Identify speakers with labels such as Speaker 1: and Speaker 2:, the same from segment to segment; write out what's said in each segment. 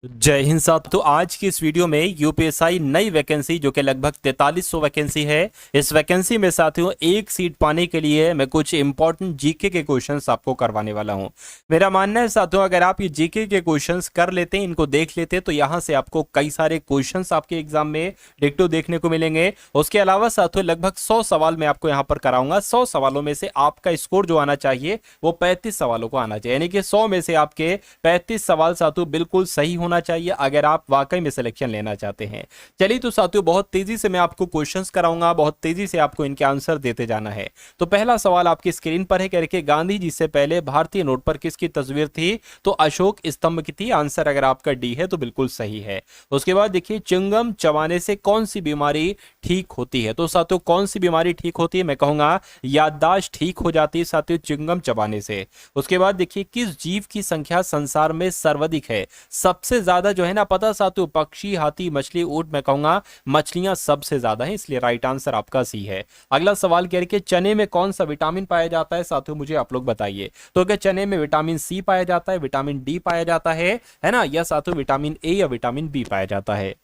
Speaker 1: जय हिंद साहब। तो आज की इस वीडियो में यूपीएसआई नई वैकेंसी जो कि लगभग 4300 वैकेंसी है, इस वैकेंसी में साथियों एक सीट पाने के लिए मैं कुछ इंपॉर्टेंट जीके के क्वेश्चंस आपको करवाने वाला हूं। मेरा मानना है साथियों, अगर आप ये जीके के क्वेश्चंस कर लेते हैं, इनको देख लेते हैं, तो यहां से आपको कई सारे क्वेश्चंस आपके एग्जाम में डिक्टो देखने को मिलेंगे। उसके अलावा साथियों लगभग 100 सवाल मैं आपको यहां पर कराऊंगा। 100 सवालों में से आपका स्कोर जो आना चाहिए वो 35 सवालों को आना चाहिए, यानी कि 100 में से आपके 35 सवाल साथियों बिल्कुल सही होना चाहिए अगर आप वाकई में सिलेक्शन लेना चाहते हैं। चलिए तो साथियों बहुत तेजी से मैं आपको क्वेश्चंस कराऊंगा, बहुत तेजी से आपको इनके आंसर देते जाना है। तो पहला सवाल आपकी स्क्रीन पर है, कह रहे गांधी जी से पहले भारतीय नोट पर किसकी तस्वीर थी? तो अशोक स्तंभ की थी। आंसर अगर आपका डी है तो बिल्कुल सही है। उसके बाद देखिए, च्युइंगम चबाने से कौन सी बीमारी ठीक होती है? तो साथियों कौन सी बीमारी ठीक होती है? मैं कहूंगा याददाश्त ठीक हो जाती है साथियों च्युइंगम चबाने से। उसके बाद देखिए, किस जीव की संख्या संसार में सर्वाधिक है? सबसे ज्यादा जो है ना, पता साथियों, पक्षी, हाथी, मछली, ऊंट। मैं कहूंगा मछलियां सबसे ज्यादा है, इसलिए राइट आंसर आपका सी है। अगला सवाल कह रहे कि चने में कौन सा विटामिन पाया जाता है? साथियों मुझे आप लोग बताइए। तो क्या चने में विटामिन सी पाया जाता है, विटामिन डी पाया जाता है ना, या साथियों विटामिन ए या विटामिन बी पाया जाता है?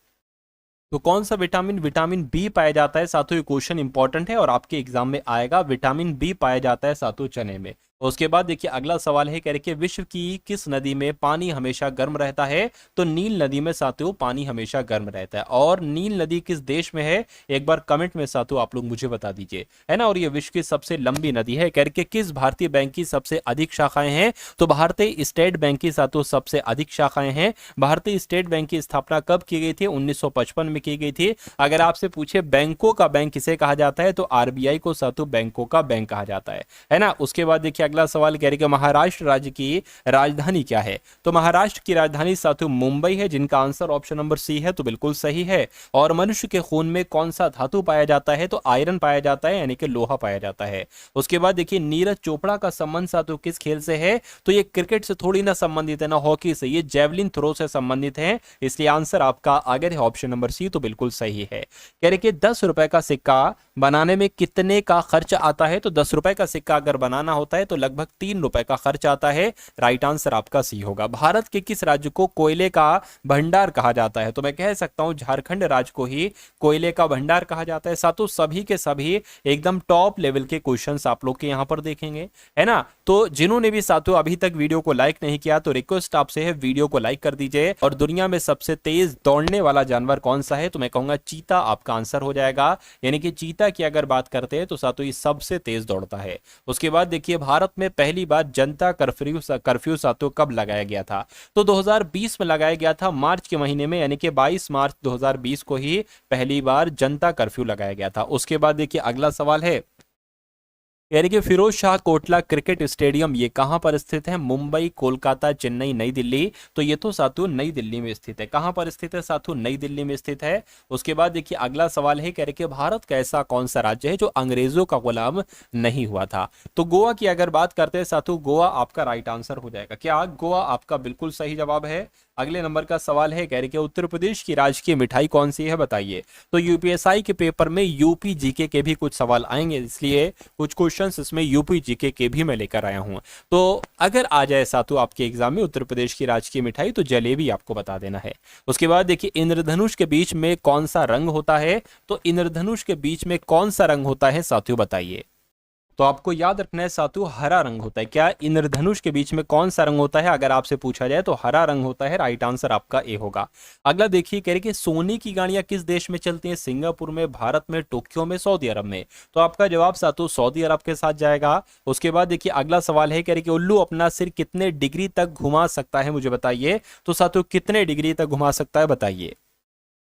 Speaker 1: तो कौन सा विटामिन विटामिन बी पाया जाता है साथियों? ये क्वेश्चन इंपॉर्टेंट है और आपके एग्जाम में आएगा। विटामिन बी पाया जाता है साथियों चने में। उसके बाद देखिए अगला सवाल है, कह रहे कि विश्व की किस नदी में पानी हमेशा गर्म रहता है? तो नील नदी में साथियों पानी हमेशा गर्म रहता है। और नील नदी किस देश में है? एक बार कमेंट में साथियों आप लोग मुझे बता दीजिए, है ना। और ये विश्व की सबसे लंबी नदी है। कह रहे कि किस भारतीय बैंक की सबसे अधिक शाखाएं हैं? तो भारतीय स्टेट बैंक की साथियों सबसे अधिक शाखाएं हैं। भारतीय स्टेट बैंक की स्थापना कब की गई थी? 1955 में की गई थी। अगर आपसे पूछे बैंकों का बैंक किसे कहा जाता है? तो आरबीआई को साथियों बैंकों का बैंक कहा जाता है ना। उसके बाद देखिए अगला सवाल कह रहे कि महाराष्ट्र राज्य की राजधानी क्या है? तो महाराष्ट्र की राजधानी साथियों मुंबई है, जिनका आंसर ऑप्शन नंबर सी है, तो बिल्कुल सही है। और मनुष्य के खून में कौन सा धातु पाया जाता है? तो आयरन पाया जाता है, यानी कि लोहा पाया जाता है। उसके बाद देखिए नीरज चोपड़ा का संबंध साथियों किस खेल से है? तो ये क्रिकेट से थोड़ी ना संबंधित है, ना हॉकी से, ये जेवलिन थ्रो से संबंधित है। इसलिए आंसर आपका अगर है ऑप्शन नंबर सी, तो बिल्कुल सही है। कह रहे कि 10 रुपए का सिक्का बनाने में कितने का खर्च आता है? तो 10 रुपए का सिक्का अगर बनाना होता है तो लगभग 3 रुपए का खर्च आता है। राइट आंसर आपका सी होगा। भारत के किस राज्य को कोयले का भंडार कहा जाता है? तो मैं कह सकता हूं झारखंड राज्य को ही कोयले का भंडार कहा जाता है। साथों सभी के सभी एकदम टॉप लेवल के क्वेश्चंस आप लोग के यहां पर देखेंगे, है ना। तो जिन्होंने भी साथियों अभी तक वीडियो को लाइक नहीं किया तो रिक्वेस्ट आपसे है वीडियो को लाइक कर दीजिए। और दुनिया में सबसे तेज दौड़ने वाला जानवर कौन सा है? तो मैं कहूंगा चीता आपका आंसर हो जाएगा। यानी कि चीता की अगर बात करते हैं तो साथियों ये सबसे तेज दौड़ता है। उसके बाद देखिए भारत में पहली बार जनता कर्फ्यू साथियों कब लगाया गया था? तो 2020 में लगाया गया था, मार्च के महीने में, यानी कि 22 मार्च 2020 को ही पहली बार जनता कर्फ्यू लगाया गया था। उसके बाद देखिए अगला सवाल है, यानी कि फिरोज शाह कोटला क्रिकेट स्टेडियम ये कहां पर स्थित है? मुंबई, कोलकाता, चेन्नई, नई दिल्ली? तो ये तो साथियों नई दिल्ली में स्थित है। कहां पर स्थित है साथियों? नई दिल्ली में स्थित है। उसके बाद देखिए अगला सवाल है, कह रहे कि भारत का ऐसा कौन सा राज्य है जो अंग्रेजों का गुलाम नहीं हुआ था? तो गोवा की अगर बात करते हैं साथियों, गोवा आपका राइट आंसर हो जाएगा। क्या गोवा आपका बिल्कुल सही जवाब है? अगले नंबर का सवाल है, कह रहे कि उत्तर प्रदेश की राजकीय मिठाई कौन सी है? बताइए। तो यूपीएसआई के पेपर में यूपी जीके के भी कुछ सवाल आएंगे, इसलिए कुछ क्वेश्चंस इसमें यूपी जीके के भी मैं लेकर आया हूं। तो अगर आ जाए साथियों आपके एग्जाम में उत्तर प्रदेश की राजकीय मिठाई, तो जलेबी आपको बता देना है। उसके बाद देखिए इंद्रधनुष के बीच में कौन सा रंग होता है? तो इंद्रधनुष के बीच में कौन सा रंग होता है साथियों? बताइए। तो आपको याद रखना है साथियों, हरा रंग होता है। क्या इंद्रधनुष के बीच में कौन सा रंग होता है अगर आपसे पूछा जाए? तो हरा रंग होता है। राइट आंसर आपका ए होगा। अगला देखिए, कह रहे कि सोने की गाड़ियां किस देश में चलती हैं? सिंगापुर में, भारत में, टोक्यो में, सऊदी अरब में? तो आपका जवाब साथियों सऊदी अरब के साथ जाएगा। उसके बाद देखिए अगला सवाल है, कह रहे कि उल्लू अपना सिर कितने डिग्री तक घुमा सकता है? मुझे बताइए। तो साथियों कितने डिग्री तक घुमा सकता है? बताइए।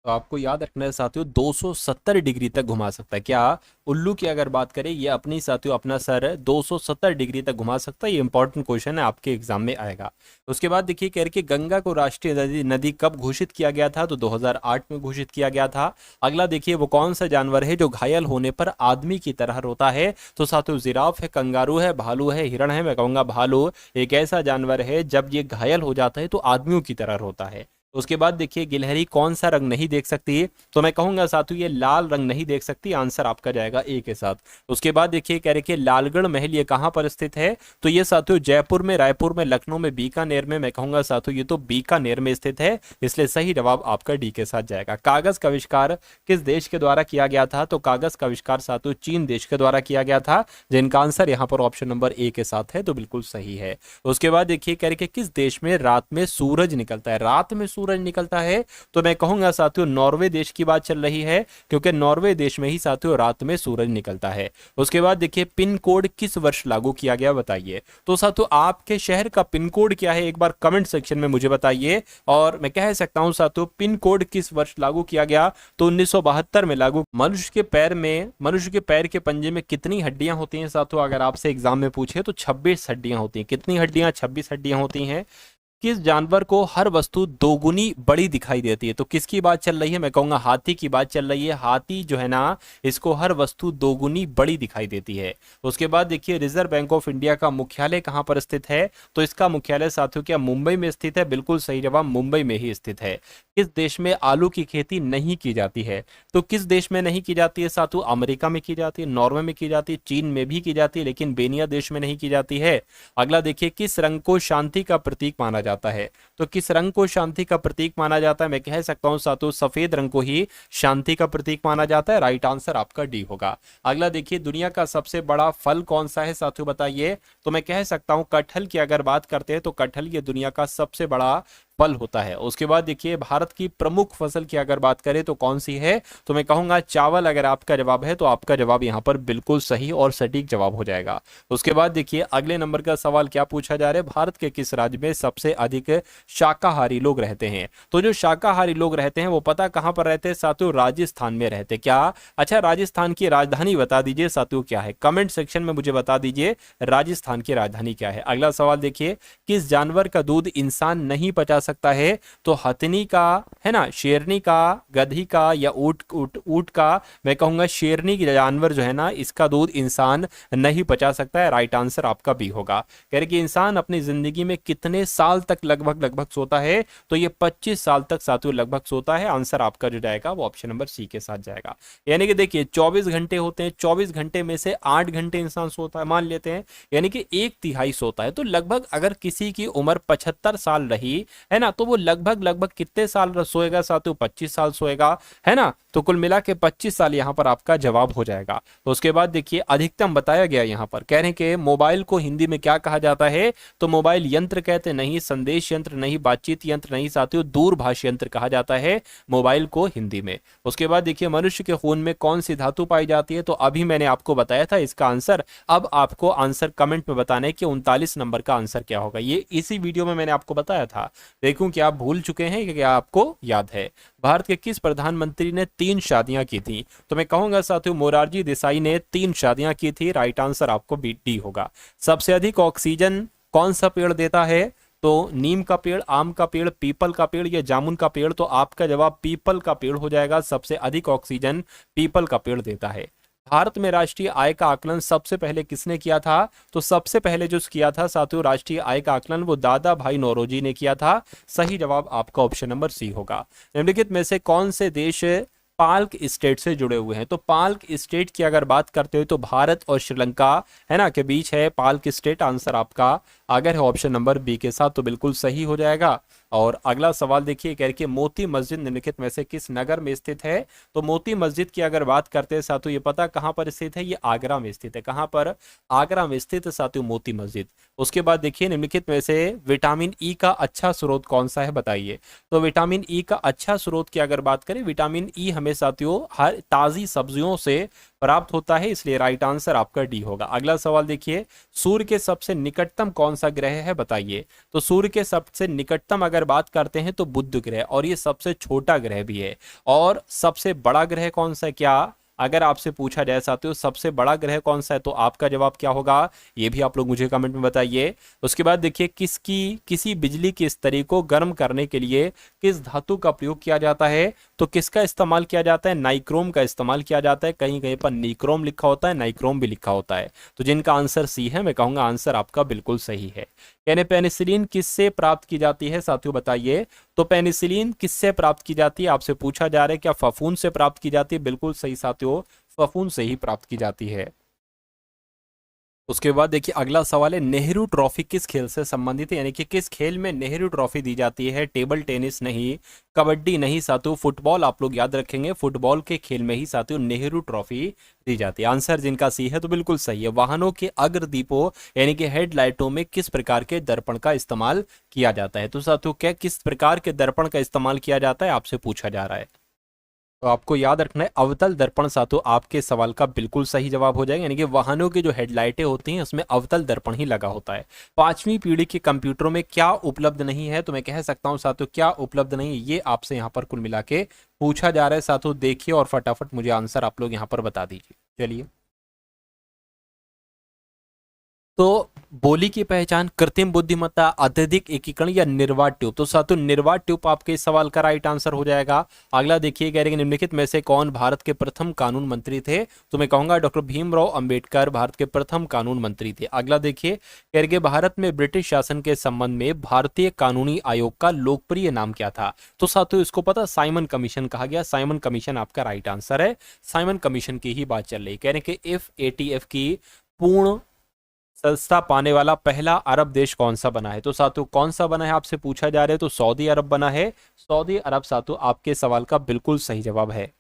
Speaker 1: तो आपको याद रखना है साथियों 270 डिग्री तक घुमा सकता है। क्या उल्लू की अगर बात करें, ये अपनी साथियों अपना सर 270 डिग्री तक घुमा सकता है। ये इंपॉर्टेंट क्वेश्चन है, आपके एग्जाम में आएगा। उसके बाद देखिए कह रहे कि गंगा को राष्ट्रीय नदी नदी कब घोषित किया गया था? तो 2008 में घोषित किया गया था। अगला देखिए, वो कौन सा जानवर है जो घायल होने पर आदमी की तरह रोता है? तो साथियों जिराफ है, कंगारू है, भालू है, हिरण है? मैं कहूंगा भालू एक ऐसा जानवर है जब ये घायल हो जाता है तो आदमियों की तरह रोता है। उसके बाद देखिए गिलहरी कौन सा रंग नहीं देख सकती, तो मैं कहूंगा साथियों ये लाल रंग नहीं देख सकती, आंसर आपका जाएगा ए के साथ। उसके बाद देखिए कह रहे लालगढ़ महल ये कहाँ पर स्थित है, तो ये साथियों जयपुर में, रायपुर में, लखनऊ में, बीकानेर में, मैं कहूंगा साथियों ये तो बीकानेर में स्थित है, इसलिए सही जवाब आपका डी के साथ जाएगा। कागज का आविष्कार किस देश के द्वारा किया गया था, तो कागज का आविष्कार साथियों चीन देश के द्वारा किया गया था, जिनका आंसर यहाँ पर ऑप्शन नंबर ए के साथ है, तो बिल्कुल सही है। उसके बाद देखिए कह रहे किस देश में रात में सूरज निकलता है, रात में सूरज निकलता है, तो मैं कहूंगा साथियों नॉर्वे देश की बात चल रही है, क्योंकि नॉर्वे देश में ही साथियों रात में सूरज निकलता है। उसके बाद देखिए पिन कोड किस वर्ष लागू किया गया बताइए, तो साथियों आपके शहर का पिन कोड क्या है एक बार कमेंट सेक्शन में मुझे बताइए, और मैं कह सकता हूं साथियों पिन कोड किस वर्ष लागू किया गया, तो 1972 में लागू। मनुष्य के पैर के पंजे में कितनी हड्डियां होती हैं साथियों, अगर आपसे एग्जाम में पूछे तो 26 हड्डियां होती हैं। कितनी हड्डियां, 26 हड्डियां होती हैं। किस जानवर को हर वस्तु दोगुनी बड़ी दिखाई देती है, तो किसकी बात चल रही है, मैं कहूंगा हाथी की बात चल रही है। हाथी जो है ना इसको हर वस्तु दोगुनी बड़ी दिखाई देती है। उसके बाद देखिए रिजर्व बैंक ऑफ इंडिया का मुख्यालय कहां पर स्थित है, तो इसका मुख्यालय साथियों क्या मुंबई में स्थित है, बिल्कुल सही जवाब मुंबई में ही स्थित है। किस देश में आलू की खेती नहीं की जाती है, तो किस देश में नहीं की जाती है साथियों, अमेरिका में की जाती है, नॉर्वे में की जाती है, चीन में भी की जाती है, लेकिन बेनिया देश में नहीं की जाती है। अगला देखिए किस रंग को शांति का प्रतीक माना जाता है, तो किस रंग को शांति का प्रतीक माना जाता है, मैं कह सकता हूं साथियों सफेद रंग को ही शांति का प्रतीक माना जाता है, राइट आंसर आपका डी होगा। अगला देखिए दुनिया का सबसे बड़ा फल कौन सा है साथियों बताइए, तो मैं कह सकता हूं कटहल की अगर बात करते हैं तो कटहल ये दुनिया का सबसे बड़ा फल होता है। उसके बाद देखिए भारत की प्रमुख फसल की अगर बात करें तो कौन सी है, तो मैं कहूंगा चावल, अगर आपका जवाब है तो आपका जवाब यहां पर बिल्कुल सही और सटीक जवाब हो जाएगा। उसके बाद देखिए अगले नंबर का सवाल क्या पूछा जा रहा है, भारत के किस राज्य में सबसे अधिक शाकाहारी लोग रहते हैं, तो जो शाकाहारी लोग रहते हैं वो पता कहां पर रहते हैं साथियों, राजस्थान में रहते। क्या, अच्छा राजस्थान की राजधानी बता दीजिए साथियों क्या है, कमेंट सेक्शन में मुझे बता दीजिए राजस्थान की राजधानी क्या है। अगला सवाल देखिए किस जानवर का दूध इंसान नहीं पचा सकता है, तो हथनी का है ना, शेरनी का, गधी का, या ऊंट का, मैं कहूंगा शेरनी की जानवर जो है ना इसका दूध इंसान नहीं पचा सकता है, राइट आंसर आपका भी होगा। कह रहे कि इंसान अपनी जिंदगी में कितने साल तक लगभग सोता है, तो ये 25 साल तक साथियों लगभग सोता है, आंसर आपका जो जाएगा वो ऑप्शन नंबर सी के साथ जाएगा। यानी कि देखिए 24 घंटे होते हैं, 24 घंटे में से 8 घंटे इंसान सोता है मान लेते हैं, यानी कि 1/3 सोता है, तो लगभग अगर किसी की उम्र 75 साल रही है ना, तो वो लगभग कितने साल सोएगा साथियों, 25 साल सोएगा, है ना, तो कुल मिला के 25 साल यहां पर आपका जवाब हो जाएगा। तो उसके बाद देखिए अधिकतम बताया गया यहां पर, कह रहे हैं कि मोबाइल को हिंदी में क्या कहा जाता है, तो मोबाइल यंत्र कहते नहीं, संदेश यंत्र नहीं, बातचीत यंत्र नहीं साथियों, दूरभाष यंत्र कहा जाता है मोबाइल को हिंदी में। उसके बाद देखिए मनुष्य के खून में कौन सी धातु पाई जाती है, तो अभी मैंने आपको बताया था इसका आंसर, अब आपको आंसर कमेंट में बताना है कि 39 नंबर का आंसर क्या होगा, ये इसी वीडियो में मैंने आपको बताया था, देखूं कि आप भूल चुके हैं कि क्या आपको याद है। भारत के किस प्रधानमंत्री ने 3 शादियां की थी, तो मैं कहूंगा साथियों मोरारजी देसाई ने 3 शादियां की थी, राइट आंसर आपको डी होगा। सबसे अधिक ऑक्सीजन कौन सा पेड़ देता है, तो नीम का पेड़, आम का पेड़, पीपल का पेड़ या जामुन का पेड़, तो आपका जवाब पीपल का पेड़ हो जाएगा, सबसे अधिक ऑक्सीजन पीपल का पेड़ देता है। भारत में राष्ट्रीय आय का आकलन सबसे पहले किसने किया था, तो सबसे पहले जो किया था साथियों राष्ट्रीय आय का आकलन वो दादा भाई नौरोजी ने किया था, सही जवाब आपका ऑप्शन नंबर सी होगा। निम्नलिखित में से कौन से देश पाल्क स्टेट से जुड़े हुए हैं, तो पाल्क स्टेट की अगर बात करते हो तो भारत और श्रीलंका है ना के बीच है पाल्क स्टेट, आंसर आपका अगर है ऑप्शन नंबर बी के साथ तो बिल्कुल सही हो जाएगा। और अगला सवाल देखिए कह रही मोती मस्जिद निम्नलिखित में से किस नगर में स्थित है, तो मोती मस्जिद की अगर बात करते हैं साथियों ये पता कहां पर स्थित है, ये आगरा में स्थित है, कहां पर, आगरा में स्थित है साथियों मोती मस्जिद। उसके बाद देखिए निम्नलिखित में से विटामिन ई का अच्छा स्रोत कौन सा है बताइए, तो विटामिन ई का अच्छा स्रोत की अगर बात करें, विटामिन ई हमें साथियों हर ताजी सब्जियों से प्राप्त होता है, इसलिए राइट आंसर आपका डी होगा। अगला सवाल देखिए सूर्य के सबसे निकटतम कौन सा ग्रह है बताइए, तो सूर्य के सबसे निकटतम अगर बात करते हैं तो बुध ग्रह, और ये सबसे छोटा ग्रह भी है। और सबसे बड़ा ग्रह कौन सा है, क्या अगर आपसे पूछा जाए साथियों सबसे बड़ा ग्रह कौन सा है, तो आपका जवाब क्या होगा, ये भी आप लोग मुझे कमेंट में बताइए। उसके बाद देखिए किसी बिजली के स्तरी को गर्म करने के लिए किस धातु का प्रयोग किया जाता है, तो किसका इस्तेमाल किया जाता है, नाइक्रोम का इस्तेमाल किया जाता है, कहीं कहीं पर निक्रोम लिखा होता है, नाइक्रोम भी लिखा होता है, तो जिनका आंसर सी है मैं कहूंगा आंसर आपका बिल्कुल सही है। यानी पेनिसिलिन किससे प्राप्त की जाती है साथियों बताइए, तो पेनिसिलिन किससे प्राप्त की जाती है, आपसे पूछा जा रहा है क्या फफूंद से प्राप्त की जाती है, बिल्कुल सही साथियों, फफूंद से ही प्राप्त की जाती है। उसके बाद देखिए अगला सवाल है, नेहरू ट्रॉफी किस खेल से संबंधित है, यानी कि किस खेल में नेहरू ट्रॉफी दी जाती है, टेबल टेनिस नहीं, कबड्डी नहीं साथियों, फुटबॉल, आप लोग याद रखेंगे फुटबॉल के खेल में ही साथियों नेहरू ट्रॉफी दी जाती है। आंसर जिनका सी है तो बिल्कुल सही है। वाहनों के अग्रदीपों यानी कि हेडलाइटों में किस प्रकार के दर्पण का इस्तेमाल किया जाता है, तो साथियों क्या किस प्रकार के दर्पण का इस्तेमाल किया जाता है, आपसे पूछा जा रहा है। तो आपको याद रखना है अवतल दर्पण साथियों, आपके सवाल का बिल्कुल सही जवाब हो जाएगा, यानी कि वाहनों की जो हेडलाइटें होती हैं उसमें अवतल दर्पण ही लगा होता है। 5वीं पीढ़ी के कंप्यूटरों में क्या उपलब्ध नहीं है, तो मैं कह सकता हूं साथियों क्या उपलब्ध नहीं है, ये आपसे यहाँ पर कुल मिला के पूछा जा रहा है साथियों। देखिए और फटाफट मुझे आंसर आप लोग यहाँ पर बता दीजिए। चलिए, तो बोली की पहचान, कृत्रिम बुद्धिमत्ता, अत्यधिक एकीकरण या निर्वात ट्यूब, तो साथियों निर्वात ट्यूब आपके इस सवाल का राइट आंसर हो जाएगा। अगला देखिए कह रहे हैं निम्नलिखित में से कौन भारत के प्रथम कानून मंत्री थे, तो मैं कहूंगा डॉक्टर भीमराव अंबेडकर भारत के प्रथम कानून मंत्री थे। अगला देखिए कह रहे भारत में ब्रिटिश शासन के संबंध में भारतीय कानूनी आयोग का लोकप्रिय नाम क्या था, तो साथियों इसको पता साइमन कमीशन कहा गया, साइमन कमीशन आपका राइट आंसर है। साइमन कमीशन की ही बात चल रही, कह रहे हैं कि इफ एटीएफ की पूर्ण सदस्यता पाने वाला पहला अरब देश कौन सा बना है, तो साथियों कौन सा बना है आपसे पूछा जा रहा है, तो सऊदी अरब बना है। सऊदी अरब साथियों आपके सवाल का बिल्कुल सही जवाब है।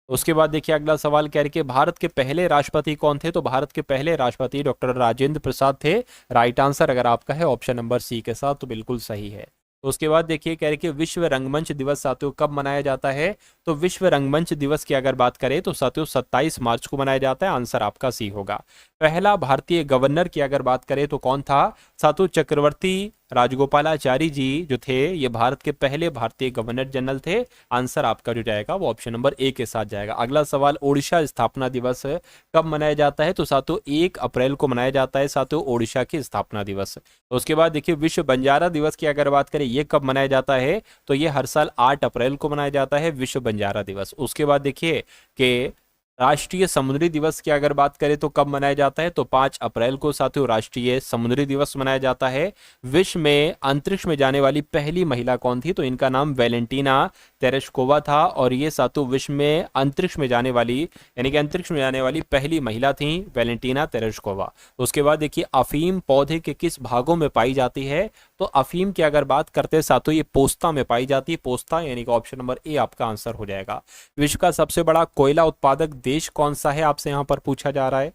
Speaker 1: उसके बाद देखिए अगला सवाल कह रहे कि भारत के पहले राष्ट्रपति कौन थे, तो भारत के पहले राष्ट्रपति डॉक्टर राजेंद्र प्रसाद थे। राइट आंसर अगर आपका है ऑप्शन नंबर सी के साथ तो बिल्कुल सही है। तो उसके बाद देखिए कह रहे कि विश्व रंगमंच दिवस साथियों कब मनाया जाता है, तो विश्व रंगमंच दिवस की अगर बात करें तो साथियों 27 मार्च को मनाया जाता है। आंसर आपका सी होगा। पहला भारतीय गवर्नर की अगर बात करें तो कौन था, साथियों चक्रवर्ती राजगोपालाचारी जी जो थे ये भारत के पहले भारतीय गवर्नर जनरल थे। आंसर आपका जो जाएगा वो ऑप्शन नंबर ए के साथ जाएगा। अगला सवाल, ओडिशा स्थापना दिवस कब मनाया जाता है, तो साथियों 1 अप्रैल को मनाया जाता है साथियों ओडिशा की स्थापना दिवस। तो उसके बाद देखिए विश्व बंजारा दिवस की अगर बात करें ये कब मनाया जाता है, तो ये हर साल 8 अप्रैल को मनाया जाता है विश्व बंजारा दिवस। उसके बाद देखिए कि राष्ट्रीय समुद्री दिवस की अगर बात करें तो कब मनाया जाता है, तो 5 अप्रैल को साथियों राष्ट्रीय समुद्री दिवस मनाया जाता है। विश्व में अंतरिक्ष में जाने वाली पहली महिला कौन थी, तो इनका नाम वैलेंटीना तेरेश्कोवा था, और ये साथियों विश्व में अंतरिक्ष में जाने वाली यानी कि अंतरिक्ष में जाने वाली पहली महिला थी वैलेंटीना तेरेश्कोवा। उसके बाद देखिए अफीम पौधे के किस भागों में पाई जाती है, तो अफीम की अगर बात करते हैं साथियों ये पोस्ता में पाई जाती है, पोस्ता यानी कि ऑप्शन नंबर ए आपका आंसर हो जाएगा। विश्व का सबसे बड़ा कोयला उत्पादक देश कौन सा है, आपसे यहां पर पूछा जा रहा है।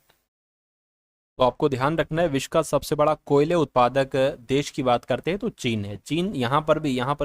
Speaker 1: तो आपको ध्यान रखना है विश्व का सबसे बड़ा कोयले उत्पादक देश की बात करते हैं तो चीन है। चीन यहाँ पर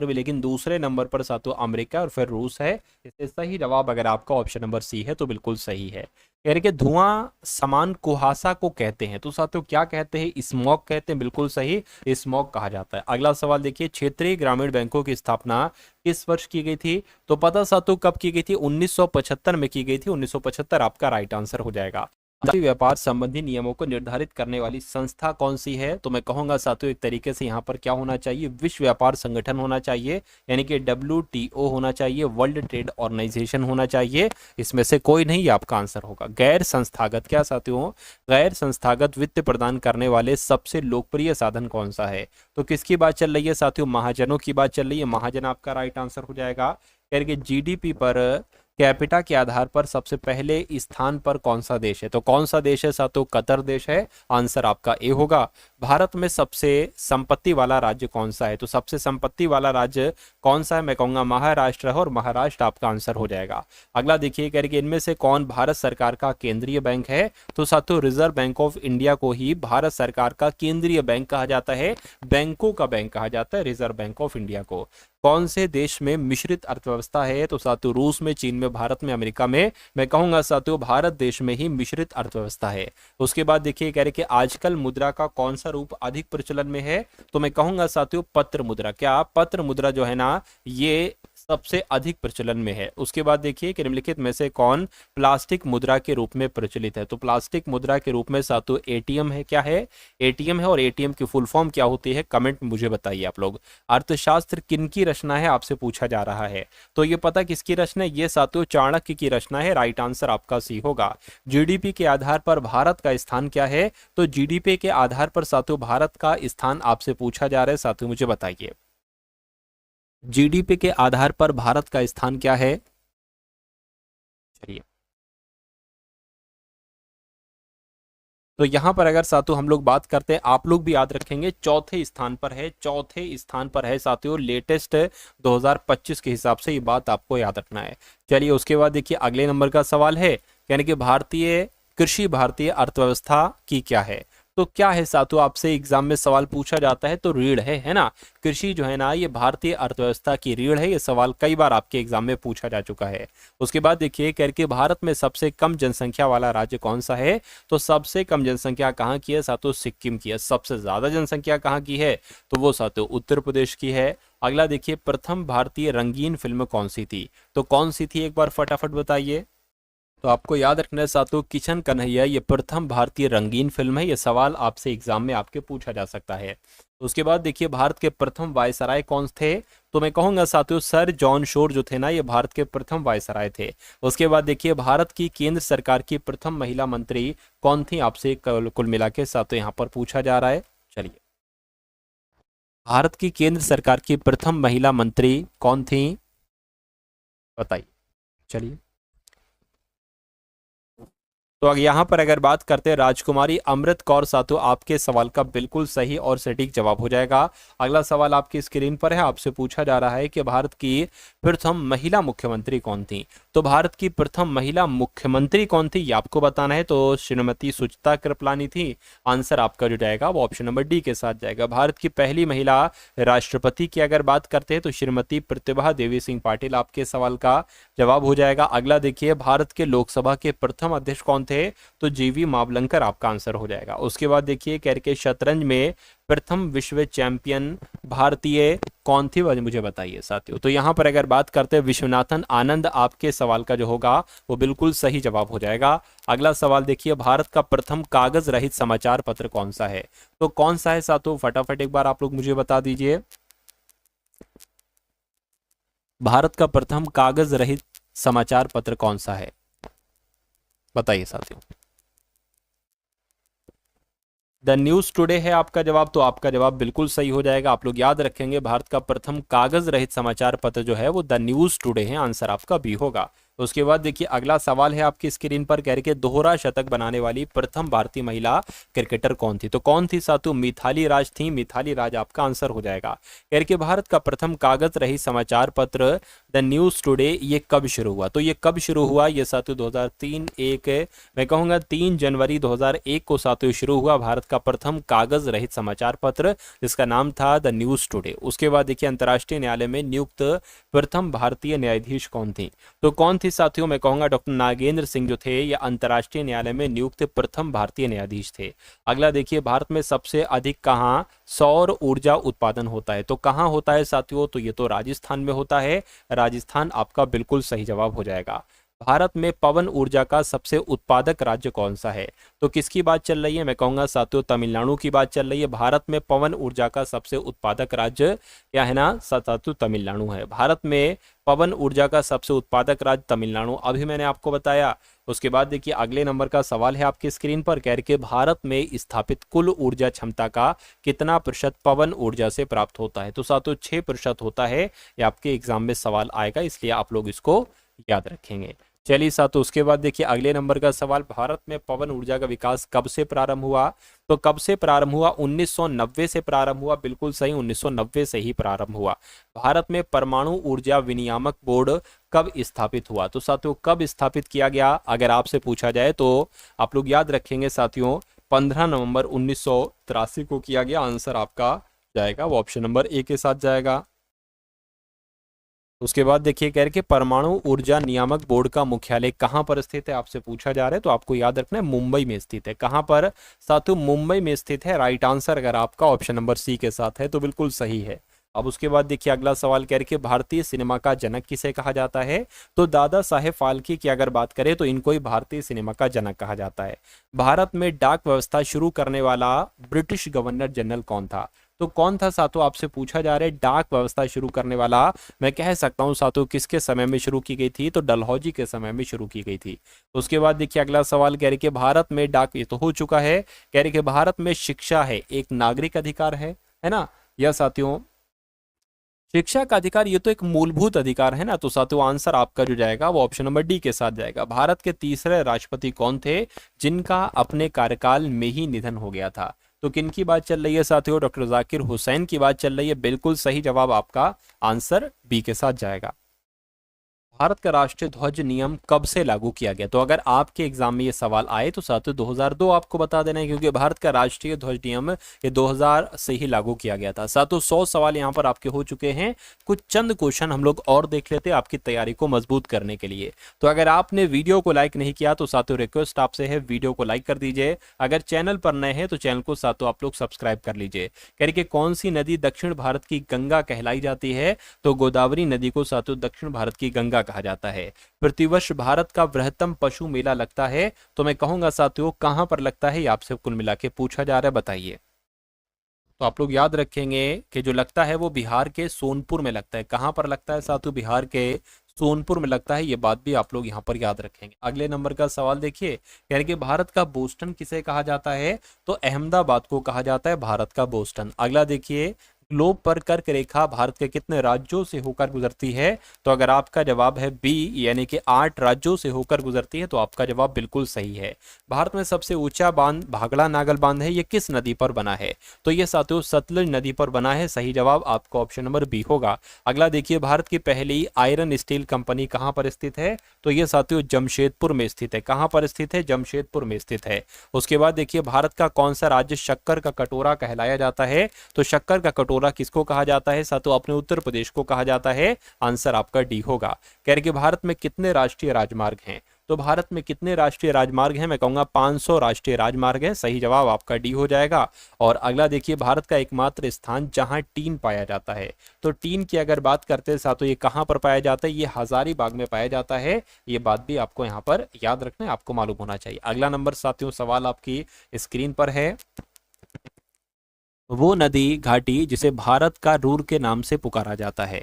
Speaker 1: भी लेकिन दूसरे नंबर पर साथियों अमेरिका और फिर रूस है। इससे सही जवाब अगर आपका ऑप्शन नंबर सी है तो बिल्कुल सही है। कह रहे कि धुआं समान कुहासा को कहते हैं, तो साथियों क्या कहते हैं, स्मॉग कहते हैं, बिल्कुल सही स्मॉग कहा जाता है। अगला सवाल देखिए क्षेत्रीय ग्रामीण बैंकों की स्थापना किस वर्ष की गई थी, तो पता साथियों कब की गई थी, 1975 में की गई थी। 1975 आपका राइट आंसर हो जाएगा। व्यापार संबंधी नियमों को निर्धारित करने वाली संस्था कौन सी है, तो मैं कहूंगा साथियों एक तरीके से यहाँ पर क्या होना चाहिए, विश्व व्यापार संगठन होना चाहिए, यानी कि WTO होना चाहिए, वर्ल्ड ट्रेड ऑर्गेनाइजेशन होना चाहिए। इसमें से कोई नहीं आपका आंसर होगा। गैर संस्थागत, क्या साथियों, गैर संस्थागत वित्त प्रदान करने वाले सबसे लोकप्रिय साधन कौन सा है, तो किसकी बात चल रही है साथियों, महाजनों की बात चल रही है। महाजन आपका राइट आंसर हो जाएगा। कह रहे GDP पर कैपिटा के आधार पर सबसे पहले स्थान पर कौन सा देश है, तो कौन सा देश है साथियों, कतर देश है। आंसर आपका ए होगा। भारत में सबसे संपत्ति वाला राज्य कौन सा है, तो सबसे संपत्ति वाला राज्य कौन सा है, मैं कहूंगा महाराष्ट्र है, और महाराष्ट्र आपका आंसर हो जाएगा। अगला देखिए कह रहे कि इनमें से कौन भारत सरकार का केंद्रीय बैंक है, तो साथियों रिजर्व बैंक ऑफ इंडिया को ही भारत सरकार का केंद्रीय बैंक कहा जाता है, बैंकों का बैंक कहा जाता है रिजर्व बैंक ऑफ इंडिया को। कौन से देश में मिश्रित अर्थव्यवस्था है, तो साथियों रूस में, चीन में, भारत में, अमेरिका में, मैं कहूंगा साथियों भारत देश में ही मिश्रित अर्थव्यवस्था है। उसके बाद देखिए कह रहे कि आजकल मुद्रा का कौन सा रूप अधिक प्रचलन में है, तो मैं कहूंगा साथियों पत्र मुद्रा। क्या पत्र मुद्रा जो है ना ये सबसे अधिक प्रचलन में है। उसके बाद देखिए कि निम्नलिखित में से कौन प्लास्टिक मुद्रा के रूप में प्रचलित है। तो प्लास्टिक मुद्रा के रूप में सातु एटीएम है। क्या है? एटीएम है। और एटीएम की फुल फॉर्म क्या होती है, कमेंट में मुझे बताइए आप लोग। अर्थशास्त्र किन की रचना है, आपसे पूछा जा रहा है। तो ये पता किसकी रचना है, ये सातु चाणक्य की रचना है। राइट आंसर आपका सी होगा। जीडीपी के आधार पर भारत का स्थान क्या है? तो जीडीपी के आधार पर सातु भारत का स्थान आपसे पूछा जा रहा है, सातु मुझे बताइए। जीडीपी के आधार पर भारत का स्थान क्या है? चलिए, तो यहां पर अगर सातु हम लोग बात करते हैं, आप लोग भी याद रखेंगे, चौथे स्थान पर है। चौथे स्थान पर है साथियों, लेटेस्ट 2025 के हिसाब से, ये बात आपको याद रखना है। चलिए, उसके बाद देखिए अगले नंबर का सवाल है, यानी कि भारतीय कृषि, भारतीय अर्थव्यवस्था की क्या है? तो क्या है सातु, आपसे एग्जाम में सवाल पूछा जाता है तो रीढ़ है ना। कृषि जो है ना, ये भारतीय अर्थव्यवस्था की रीढ़ है। ये सवाल कई बार आपके एग्जाम में पूछा जा चुका है। उसके बाद देखिए करके भारत में सबसे कम जनसंख्या वाला राज्य कौन सा है? तो सबसे कम जनसंख्या कहाँ की है सातु? सिक्किम की है। सबसे ज्यादा जनसंख्या कहाँ की है? तो वो सातु उत्तर प्रदेश की है। अगला देखिए, प्रथम भारतीय रंगीन फिल्म कौन सी थी? तो कौन सी थी, एक बार फटाफट बताइए। तो आपको याद रखना है साथियों, किशन कन्हैया ये प्रथम भारतीय रंगीन फिल्म है। ये सवाल आपसे एग्जाम में आपके पूछा जा सकता है। उसके बाद देखिए, भारत के प्रथम वायसराय कौन थे? तो मैं कहूंगा साथियों, सर जॉन शोर जो थे ना, ये भारत के प्रथम वायसराय थे। उसके बाद देखिए, भारत की केंद्र सरकार की प्रथम महिला मंत्री कौन थी? आपसे कुल मिला के साथियों यहाँ पर पूछा जा रहा है। चलिए, भारत की केंद्र सरकार की प्रथम महिला मंत्री कौन थी, बताइए। चलिए, तो यहाँ पर अगर बात करते हैं राजकुमारी अमृत कौर सातु, आपके सवाल का बिल्कुल सही और सटीक जवाब हो जाएगा। अगला सवाल आपकी स्क्रीन पर है, आपसे पूछा जा रहा है कि भारत की प्रथम महिला मुख्यमंत्री कौन थी? तो भारत की प्रथम महिला मुख्यमंत्री कौन थी, ये आपको बताना है। तो श्रीमती सुचित्रा कृपलानी थी। आंसर आपका जो जाएगा वो ऑप्शन नंबर डी के साथ जाएगा। भारत की पहली महिला राष्ट्रपति की अगर बात करते हैं तो श्रीमती प्रतिभा देवी सिंह पाटिल, आपके सवाल का जवाब हो जाएगा। अगला देखिए, भारत के लोकसभा के प्रथम अध्यक्ष कौन थे? तो जीवी मावलंकर आपका आंसर हो जाएगा। उसके बाद देखिए, करके शतरंज में प्रथम विश्व चैंपियन भारतीय कौन थी, मुझे बताइए साथियों। तो यहां पर अगर बात करते हैं विश्वनाथन आनंद, आपके सवाल का जो होगा वो बिल्कुल सही जवाब हो जाएगा। अगला सवाल देखिए, भारत का प्रथम कागज रहित समाचार पत्र कौन सा है? तो कौन सा है साथियों, फटाफट एक बार आप लोग मुझे बता दीजिए। भारत का प्रथम कागज रहित समाचार पत्र कौन सा है, बताइए साथियों। द न्यूज टुडे है आपका जवाब। तो आपका जवाब बिल्कुल सही हो जाएगा। आप लोग याद रखेंगे, भारत का प्रथम कागज रहित समाचार पत्र जो है वो द न्यूज टुडे है। आंसर आपका बी होगा। उसके बाद देखिए, अगला सवाल है आपकी स्क्रीन पर, कह के दोहरा शतक बनाने वाली प्रथम भारतीय महिला क्रिकेटर कौन थी? तो कौन थी सातु? मिथाली राज थी। मिथाली राज आपका आंसर हो जाएगा। कह के भारत का प्रथम कागज रहित समाचार पत्र द न्यूज टुडे ये कब शुरू हुआ? तो ये कब शुरू हुआ, ये सातु 2003 एक मैं कहूंगा 3 जनवरी 2001 को सातु शुरू हुआ भारत का प्रथम कागज रहित समाचार पत्र, जिसका नाम था द न्यूज टुडे। उसके बाद देखिए, अंतर्राष्ट्रीय न्यायालय में नियुक्त प्रथम भारतीय न्यायाधीश कौन थी? तो कौन थी साथियों? मैं कहूंगा डॉक्टर नागेंद्र सिंह जो थे, ये अंतर्राष्ट्रीय न्यायालय में नियुक्त प्रथम भारतीय न्यायाधीश थे। अगला देखिए, भारत में सबसे अधिक कहाँ सौर ऊर्जा उत्पादन होता है? तो कहाँ होता है साथियों? तो ये तो राजस्थान में होता है। राजस्थान आपका बिल्कुल सही जवाब हो जाएगा। भारत में पवन ऊर्जा का सबसे उत्पादक राज्य कौन सा है? तो किसकी बात चल रही है? मैं कहूंगा साथियों, तमिलनाडु की बात चल रही है। भारत में पवन ऊर्जा का सबसे उत्पादक राज्य क्या है ना साथियों? तमिलनाडु है। भारत में पवन ऊर्जा का सबसे उत्पादक राज्य तमिलनाडु, अभी मैंने आपको बताया। उसके बाद देखिए, अगले नंबर का सवाल है आपकी स्क्रीन पर, कह के भारत में स्थापित कुल ऊर्जा क्षमता का कितना प्रतिशत पवन ऊर्जा से प्राप्त होता है? तो साथियों 6% होता है। ये आपके एग्जाम में सवाल आएगा, इसलिए आप लोग इसको याद रखेंगे। चलिए साथियों, उसके बाद देखिए अगले नंबर का सवाल, भारत में पवन ऊर्जा का विकास कब से प्रारंभ हुआ? तो कब से प्रारंभ हुआ? 1990 से प्रारंभ हुआ। बिल्कुल सही, 1990 से ही प्रारंभ हुआ। भारत में परमाणु ऊर्जा विनियामक बोर्ड कब स्थापित हुआ? तो साथियों कब स्थापित किया गया, अगर आपसे पूछा जाए तो आप लोग याद रखेंगे साथियों, 15 नवंबर 1983 को किया गया। आंसर आपका जाएगा वो ऑप्शन नंबर ए के साथ जाएगा। उसके बाद देखिए, कह रहे कि परमाणु ऊर्जा नियामक बोर्ड का मुख्यालय कहां पर स्थित है, आपसे पूछा जा रहा है। तो आपको याद रखना है मुंबई में स्थित है। कहां पर साथियों? मुंबई में स्थित है। राइट आंसर अगर आपका ऑप्शन नंबर सी के साथ है तो बिल्कुल सही है। अब उसके बाद देखिए अगला सवाल कह रहे कि भारतीय सिनेमा का जनक किसे कहा जाता है। तो दादा साहेब फाल्के की अगर बात करें तो इनको ही भारतीय सिनेमा का जनक कहा जाता है। भारत में डाक व्यवस्था शुरू करने वाला ब्रिटिश गवर्नर जनरल कौन था। तो कौन था साथियों, आपसे पूछा जा रहा है डाक व्यवस्था शुरू करने वाला। मैं कह सकता हूं साथियों किसके समय में शुरू की गई थी, तो डलहौजी के समय में शुरू की गई थी। उसके बाद देखिए अगला सवाल कह रहे कि भारत में डाक, ये तो हो चुका है, कह रहे कि भारत में शिक्षा है एक नागरिक अधिकार है ना। यह साथियों शिक्षा का अधिकार ये तो एक मूलभूत अधिकार है ना। तो साथियों आंसर आपका जो जाएगा वो ऑप्शन नंबर डी के साथ जाएगा। भारत के तीसरे राष्ट्रपति कौन थे जिनका अपने कार्यकाल में ही निधन हो गया था। तो किन की बात चल रही है साथियों, डॉक्टर जाकिर हुसैन की बात चल रही है। बिल्कुल सही जवाब आपका आंसर बी के साथ जाएगा। भारत का राष्ट्रीय ध्वज नियम कब से लागू किया गया। तो अगर आपके एग्जाम में ये सवाल आए तो साथियों 2002 आपको बता देना है, क्योंकि भारत का राष्ट्रीय ध्वज नियम ये 2000 से ही लागू किया गया था। साथियों 100 सवाल यहाँ पर आपके हो चुके हैं। कुछ चंद क्वेश्चन हम लोग और देख लेते हैं आपकी तैयारी को मजबूत करने के लिए। तो अगर आपने वीडियो को लाइक नहीं किया तो साथियों रिक्वेस्ट आपसे है वीडियो को लाइक कर दीजिए। अगर चैनल पर नए हैं तो चैनल को साथियों आप लोग सब्सक्राइब कर लीजिए। कह रही कौन सी नदी दक्षिण भारत की गंगा कहलाई जाती है। तो गोदावरी नदी को साथियों दक्षिण भारत की गंगा कहा जाता है। प्रतिवर्ष भारत का बृहत्तम पशु मेला लगता है। तो मैं कहूंगा साथियों कहां पर लगता है, ये आपसे कुल मिला के पूछा जा रहा है, बताइए। तो आप लोग याद रखेंगे कि जो लगता है वो बिहार के सोनपुर में लगता है। कहां पर लगता है साथियों, बिहार के सोनपुर में लगता है। ये बात भी आप लोग यहां पर याद रखेंगे। अगले नंबर का सवाल देखिए, कह रहे कि भारत का बोस्टन किसे कहा जाता है। तो अहमदाबाद को कहा जाता है भारत का बोस्टन। अगला देखिए, ग्लोब पर कर्क रेखा भारत के कितने राज्यों से होकर गुजरती है। तो अगर आपका जवाब है बी यानी कि 8 राज्यों से होकर गुजरती है तो आपका जवाब बिल्कुल सही है। भारत में सबसे ऊंचा बांध भागड़ा नागल बांध है, ये किस नदी पर बना है। तो ये साथियों सतलुज नदी पर बना है। सही जवाब आपका ऑप्शन नंबर बी होगा। अगला देखिए, भारत की पहली आयरन स्टील कंपनी कहां पर स्थित है। तो ये साथियों जमशेदपुर में स्थित है। कहां पर स्थित है, जमशेदपुर में स्थित है। उसके बाद देखिए, भारत का कौन सा राज्य शक्कर का कटोरा कहलाया जाता है। तो शक्कर का कटोरा किसको कहा जाता है साथियों, अपने उत्तर प्रदेश को कहा जाता है। आंसर आपका डी होगा। कह रहे कि भारत में कितने राष्ट्रीय राजमार्ग हैं। तो भारत में कितने राष्ट्रीय राजमार्ग हैं, मैं कहूंगा 500 राष्ट्रीय राजमार्ग हैं। सही जवाब आपका डी हो जाएगा। और अगला देखिए, भारत का एकमात्र स्थान जहां टीन पाया जाता है। तो टीन की अगर बात करते हैं साथियों, ये कहां पर पाया जाता है, ये हजारीबाग में पाया जाता है। ये बात भी आपको यहां पर याद रखना है, आपको मालूम होना चाहिए। अगला नंबर साथियों सवाल आपकी स्क्रीन पर है, वो नदी घाटी जिसे भारत का रूर के नाम से पुकारा जाता है।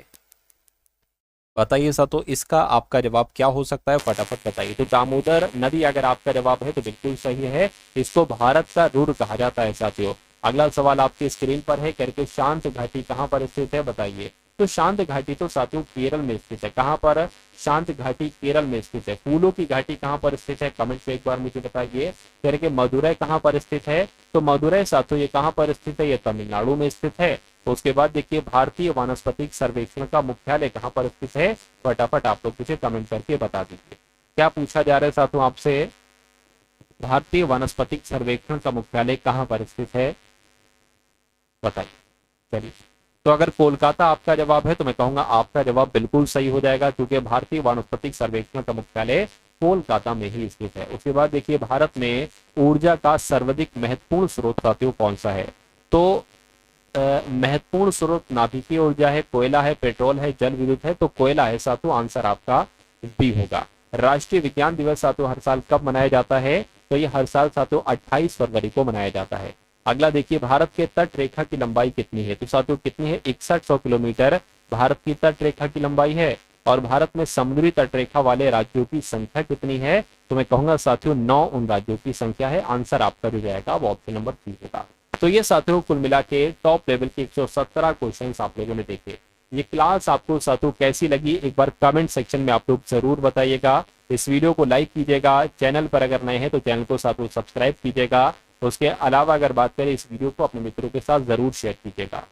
Speaker 1: बताइए साथियों इसका आपका जवाब क्या हो सकता है, फटाफट बताइए। तो दामोदर नदी अगर आपका जवाब है तो बिल्कुल सही है। इसको भारत का रूर कहा जाता है साथियों। अगला सवाल आपकी स्क्रीन पर है, करके शांत घाटी कहां पर स्थित है, बताइए। तो शांत घाटी तो साथियों केरल में स्थित है। कहां पर, शांत घाटी केरल में स्थित है। फूलों की घाटी कहां पर स्थित है, कमेंट में एक बार मुझे बताइए। करके मदुरै कहां पर स्थित है। तो मदुरै साथियों ये कहां पर स्थित है, ये तमिलनाडु में स्थित है। तो उसके बाद देखिए, भारतीय वानस्पतिक सर्वेक्षण का मुख्यालय कहां पर स्थित है, फटाफट आप लोग मुझे कमेंट करके बता दीजिए। क्या पूछा जा रहा है साथियों आपसे, भारतीय वानस्पतिक सर्वेक्षण का मुख्यालय कहां पर स्थित है, बताइए। चलिए, तो अगर कोलकाता आपका जवाब है तो मैं कहूंगा आपका जवाब बिल्कुल सही हो जाएगा, क्योंकि भारतीय वानस्पतिक सर्वेक्षण का मुख्यालय कोलकाता में ही स्थित है। उसके बाद देखिए, भारत में ऊर्जा का सर्वाधिक महत्वपूर्ण स्रोत साथियों कौन सा है। तो महत्वपूर्ण स्रोत नाभिकीय ऊर्जा है, कोयला है, पेट्रोल है, जल विद्युत है। तो कोयला है साथियों, आंसर आपका बी होगा। राष्ट्रीय विज्ञान दिवस साथियों हर साल कब मनाया जाता है। तो ये हर साल साथियों 28 फरवरी को मनाया जाता है। अगला देखिए, भारत के तट रेखा की लंबाई कितनी है। तो साथियों कितनी है, 6100 किलोमीटर भारत की तट रेखा की लंबाई है। और भारत में समुद्री तट रेखा वाले राज्यों की संख्या कितनी है। तो मैं कहूंगा साथियों 9 उन राज्यों की संख्या है। आंसर आपका भी जाएगा वो ऑप्शन नंबर 3 होगा। तो ये साथियों कुल मिला के टॉप लेवल के 117 क्वेश्चन आप लोगों ने देखे। ये क्लास आपको साथियों कैसी लगी, एक बार कमेंट सेक्शन में आप लोग जरूर बताइएगा। इस वीडियो को लाइक कीजिएगा, चैनल पर अगर नए हैं तो चैनल को साथियों सब्सक्राइब कीजिएगा। उसके अलावा अगर बात करें, इस वीडियो को अपने मित्रों के साथ जरूर शेयर कीजिएगा।